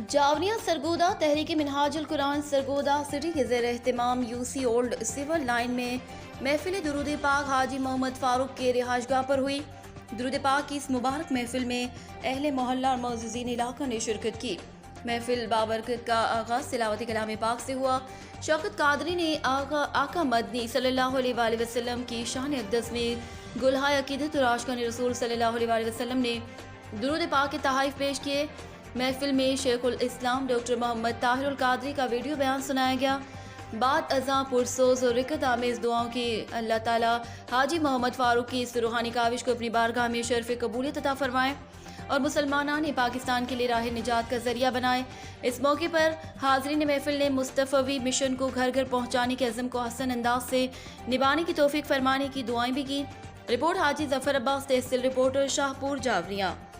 جاوریہ سرگودا تحریک منہاج القرآن سرگودا سٹی کے زیر اہتمام یوسی اولڈ سول لائن میں محفل درود پاک حاجی محمد فاروق کے رہائش گاہ پر ہوئی۔ درود پاک کی اس مبارک محفل میں اہل محلہ اور معززین علاقہ نے شرکت کی۔ محفل بابرکت کا آغاز تلاوت کلام پاک سے ہوا۔ شوکت قادری نے آقا مدنی صلی اللہ علیہ وآلہ وسلم کی شان اقدس میں گلہائے عقیدت اور عاشقان رسول صلی اللہ علیہ وآلہ وسلم نے درود پاک کے تحائف پیش کیے۔ محفل میں شیخ الاسلام ڈاکٹر محمد طاہر القادری کا ویڈیو بیان سنایا گیا۔ بعد ازاں پرسوز اور رکعت آمیز دعاؤں کی اللہ تعالیٰ حاجی محمد فاروق کی اس روحانی کاوش کو اپنی بارگاہ میں شرف قبولیت عطا فرمائے اور مسلمانان پاکستان کے لیے راہ نجات کا ذریعہ بنائے۔ اس موقع پر حاضرین محفل نے مصطفی مشن کو گھر گھر پہنچانے کے عزم کو حسن انداز سے نبھانے کی توفیق فرمانے کی دعائیں بھی کی۔ رپورٹ حاجی ظفر عباس، تحصیل رپورٹر، شاہپور، جاوریہ۔